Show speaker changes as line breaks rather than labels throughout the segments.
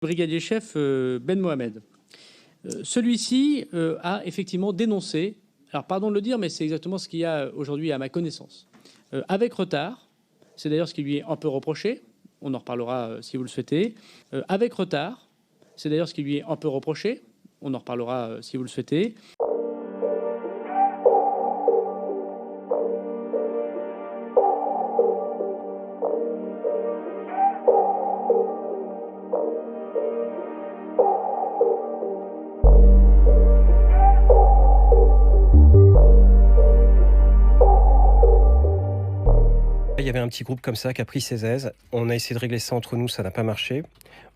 Brigadier chef Ben Mohamed. Celui-ci a effectivement dénoncé, alors pardon de le dire, mais c'est exactement ce qu'il y a aujourd'hui à ma connaissance, avec retard, c'est d'ailleurs ce qui lui est un peu reproché, on en reparlera si vous le souhaitez, avec retard, c'est d'ailleurs ce qui lui est un peu reproché, on en reparlera si vous le souhaitez.
Il y avait un petit groupe comme ça qui a pris ses aises. On a essayé de régler ça entre nous, ça n'a pas marché.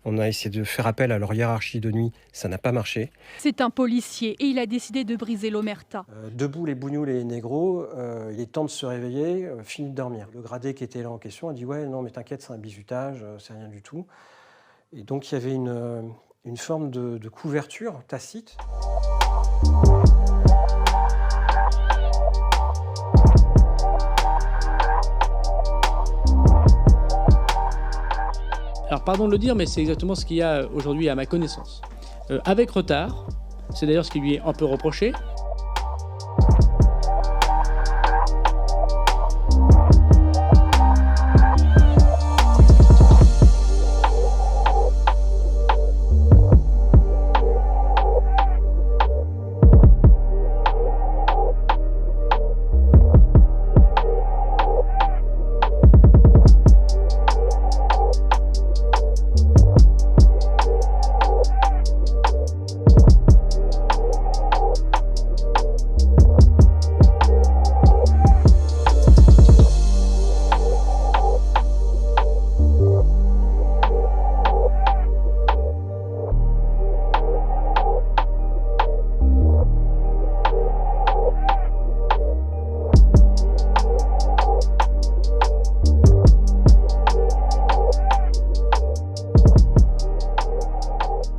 On a essayé de faire appel à leur hiérarchie de nuit, ça n'a pas marché.
C'est un policier et il a décidé de briser l'omerta.
Debout les bougnoules et les négros, il est temps de se réveiller, fini de dormir. Le gradé qui était là en question a dit « ouais, non mais t'inquiète, c'est un bizutage, c'est rien du tout ». Et donc il y avait une forme de couverture tacite.
Alors pardon de le dire, mais c'est exactement ce qu'il y a aujourd'hui à ma connaissance. Avec retard, c'est d'ailleurs ce qui lui est un peu reproché.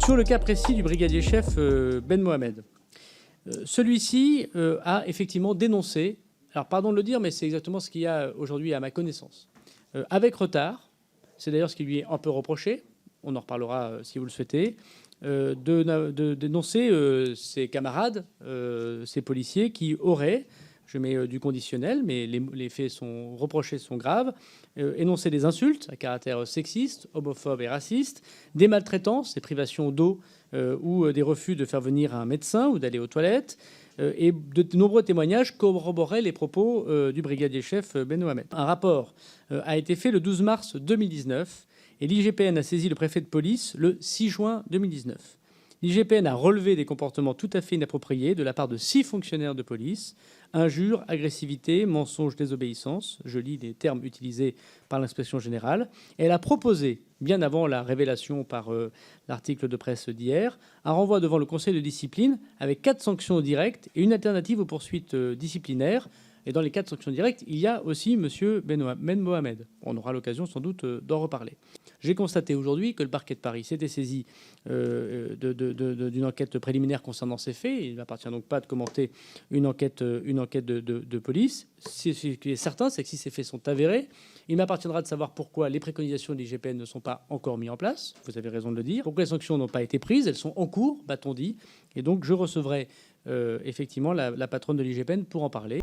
Sur le cas précis du brigadier chef Ben Mohamed, celui-ci a effectivement dénoncé, alors pardon de le dire, mais c'est exactement ce qu'il y a aujourd'hui à ma connaissance, avec retard, c'est d'ailleurs ce qui lui est un peu reproché, on en reparlera si vous le souhaitez, de dénoncer ses camarades, ses policiers qui auraient, je mets du conditionnel, mais les faits sont reprochés sont graves, énoncer des insultes à caractère sexiste, homophobe et raciste, des maltraitances, des privations d'eau ou des refus de faire venir un médecin ou d'aller aux toilettes. Et de nombreux témoignages corroboraient les propos du brigadier chef Ben Mohamed. Un rapport a été fait le 12 mars 2019 et l'IGPN a saisi le préfet de police le 6 juin 2019. L'IGPN a relevé des comportements tout à fait inappropriés de la part de 6 fonctionnaires de police, injures, agressivité, mensonges, désobéissance, je lis des termes utilisés par l'inspection générale. Elle a proposé, bien avant la révélation par l'article de presse d'hier, un renvoi devant le conseil de discipline avec 4 sanctions directes et une alternative aux poursuites disciplinaires. Et dans les 4 sanctions directes, il y a aussi M. Ben Mohamed. On aura l'occasion sans doute d'en reparler. J'ai constaté aujourd'hui que le parquet de Paris s'était saisi d'une enquête préliminaire concernant ces faits. Il n'appartient donc pas de commenter une enquête de police. Ce qui est certain, c'est que si ces faits sont avérés, il m'appartiendra de savoir pourquoi les préconisations de l'IGPN ne sont pas encore mises en place. Vous avez raison de le dire. Pourquoi les sanctions n'ont pas été prises. Elles sont en cours, m'a-t-on dit. Et donc je recevrai effectivement la patronne de l'IGPN pour en parler.